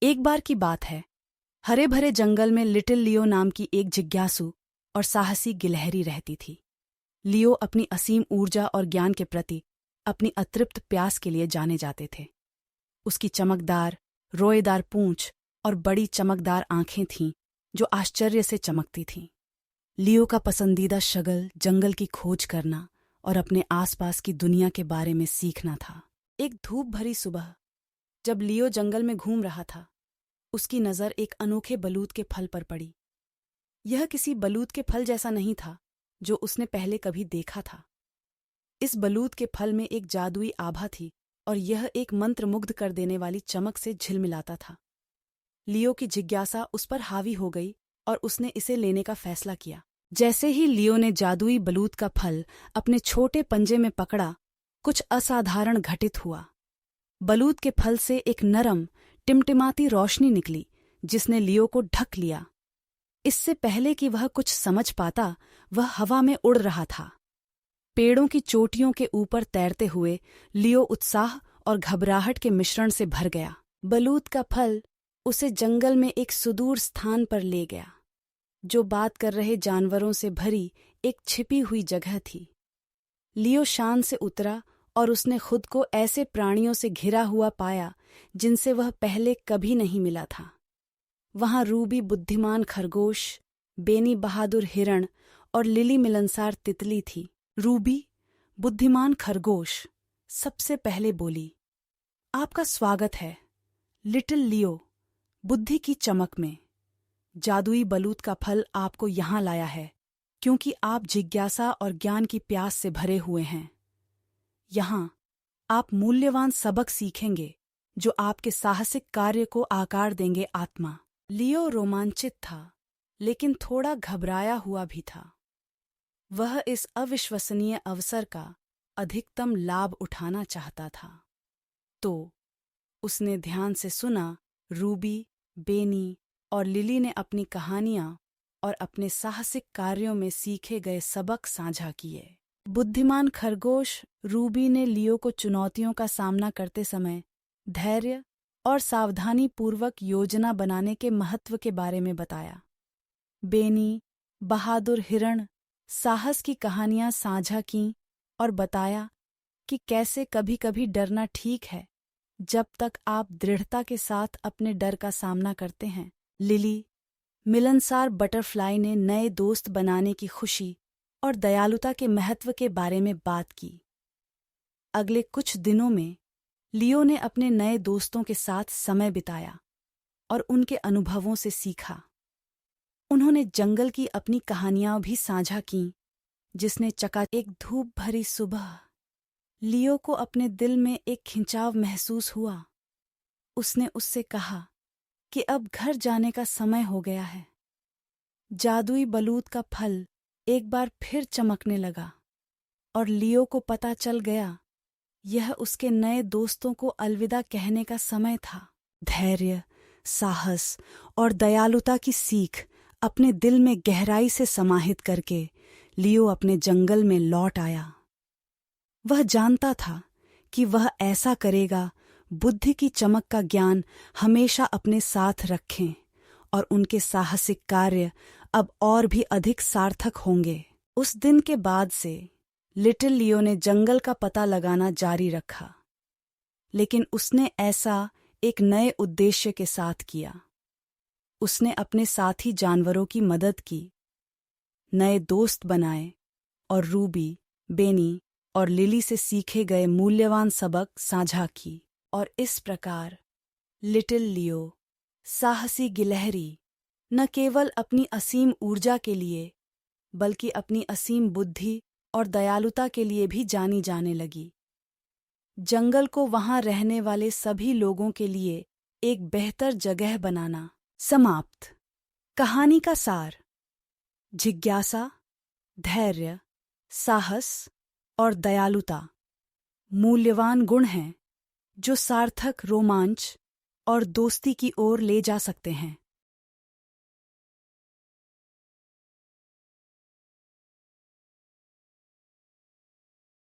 एक बार की बात है, हरे भरे जंगल में लिटिल लियो नाम की एक जिज्ञासु और साहसी गिलहरी रहती थी। लियो अपनी असीम ऊर्जा और ज्ञान के प्रति अपनी अतृप्त प्यास के लिए जाने जाते थे। उसकी चमकदार, रोएदार पूंछ और बड़ी चमकदार आंखें थीं जो आश्चर्य से चमकती थीं। लियो का पसंदीदा शगल जंगल की खोज करना और अपने आसपास की दुनिया के बारे में सीखना था। एक धूप भरी सुबह जब लियो जंगल में घूम रहा था, उसकी नज़र एक अनोखे बलूत के फल पर पड़ी। यह किसी बलूत के फल जैसा नहीं था जो उसने पहले कभी देखा था। इस बलूत के फल में एक जादुई आभा थी और यह एक मंत्रमुग्ध कर देने वाली चमक से झिलमिलाता था। लियो की जिज्ञासा उस पर हावी हो गई और उसने इसे लेने का फैसला किया। जैसे ही लियो ने जादुई बलूत का फल अपने छोटे पंजे में पकड़ा, कुछ असाधारण घटित हुआ। बलूत के फल से एक नरम, टिमटिमाती रोशनी निकली जिसने लियो को ढक लिया। इससे पहले कि वह कुछ समझ पाता, वह हवा में उड़ रहा था। पेड़ों की चोटियों के ऊपर तैरते हुए लियो उत्साह और घबराहट के मिश्रण से भर गया। बलूत का फल उसे जंगल में एक सुदूर स्थान पर ले गया, जो बात कर रहे जानवरों से भरी एक छिपी हुई जगह थी। लियो शान से उतरा और उसने खुद को ऐसे प्राणियों से घिरा हुआ पाया जिनसे वह पहले कभी नहीं मिला था। वहां रूबी बुद्धिमान खरगोश, बेनी बहादुर हिरण और लिली मिलनसार तितली थी। रूबी, बुद्धिमान खरगोश, सबसे पहले बोली, आपका स्वागत है लिटिल लियो, बुद्धि की चमक में। जादुई बलूत का फल आपको यहाँ लाया है क्योंकि आप जिज्ञासा और ज्ञान की प्यास से भरे हुए हैं। यहाँ आप मूल्यवान सबक सीखेंगे जो आपके साहसिक कार्य को आकार देंगे। आत्मा। लियो रोमांचित था, लेकिन थोड़ा घबराया हुआ भी था। वह इस अविश्वसनीय अवसर का अधिकतम लाभ उठाना चाहता था। तो उसने ध्यान से सुना। रूबी, बेनी और लिली ने अपनी कहानियां और अपने साहसिक कार्यों में सीखे गए सबक साझा किए। बुद्धिमान खरगोश रूबी ने लियो को चुनौतियों का सामना करते समय धैर्य और सावधानीपूर्वक योजना बनाने के महत्व के बारे में बताया। बेनी बहादुर हिरण साहस की कहानियां साझा कीं और बताया कि कैसे कभी-कभी डरना ठीक है जब तक आप दृढ़ता के साथ अपने डर का सामना करते हैं। लिली, मिलनसार बटरफ्लाई ने नए दोस्त बनाने की खुशी और दयालुता के महत्व के बारे में बात की। अगले कुछ दिनों में लियो ने अपने नए दोस्तों के साथ समय बिताया और उनके अनुभवों से सीखा। उन्होंने जंगल की अपनी कहानियां भी साझा कीं, जिसने एक धूप भरी सुबह लियो को अपने दिल में एक खिंचाव महसूस हुआ। उसने उससे कहा कि अब घर जाने का समय हो गया है। जादुई बलूत का फल एक बार फिर चमकने लगा और लियो को पता चल गया यह उसके नए दोस्तों को अलविदा कहने का समय था। धैर्य, साहस और दयालुता की सीख अपने दिल में गहराई से समाहित करके लियो अपने जंगल में लौट आया। वह जानता था कि वह ऐसा करेगा बुद्धि की चमक का ज्ञान हमेशा अपने साथ रखें और उनके साहसिक कार्य अब और भी अधिक सार्थक होंगे। उस दिन के बाद से लिटिल लियो ने जंगल का पता लगाना जारी रखा, लेकिन उसने ऐसा एक नए उद्देश्य के साथ किया। उसने अपने साथी जानवरों की मदद की, नए दोस्त बनाए और रूबी, बेनी और लिली से सीखे गए मूल्यवान सबक साझा की। और इस प्रकार लिटिल लियो, साहसी गिलहरी, न केवल अपनी असीम ऊर्जा के लिए बल्कि अपनी असीम बुद्धि और दयालुता के लिए भी जानी जाने लगी। जंगल को वहां रहने वाले सभी लोगों के लिए एक बेहतर जगह बनाना। समाप्त। कहानी का सार: जिज्ञासा, धैर्य, साहस और दयालुता मूल्यवान गुण हैं जो सार्थक रोमांच और दोस्ती की ओर ले जा सकते हैं।